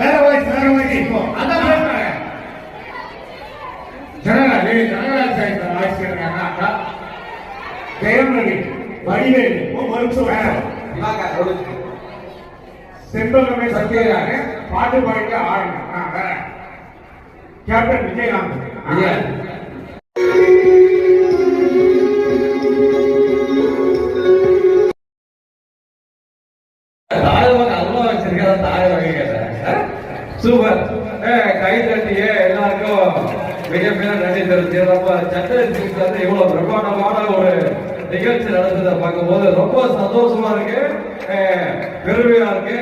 வேற வாய்ஸ் இப்போ அதான் பேசுறாங்க. ஜனநாயக ஜனநாயக ஆட்சியராங்க அக்கா ஜெயமணி வடிவேலு செந்தோலமே சத்யராக பாட்டு பாடிட்டு ஆடுங்க. வேற கேப்டன் விஜயகாந்த் சூப்பர். கை தட்டிய எல்லாருக்கும் மிகப்பெரிய நன்றி தெரிவிச்சு சட்டத்தை இவ்வளவு பிரம்மாண்டமான ஒரு நிகழ்ச்சி நடந்ததை பார்க்கும் போது ரொம்ப சந்தோஷமா இருக்கு, பெருமையா இருக்கு.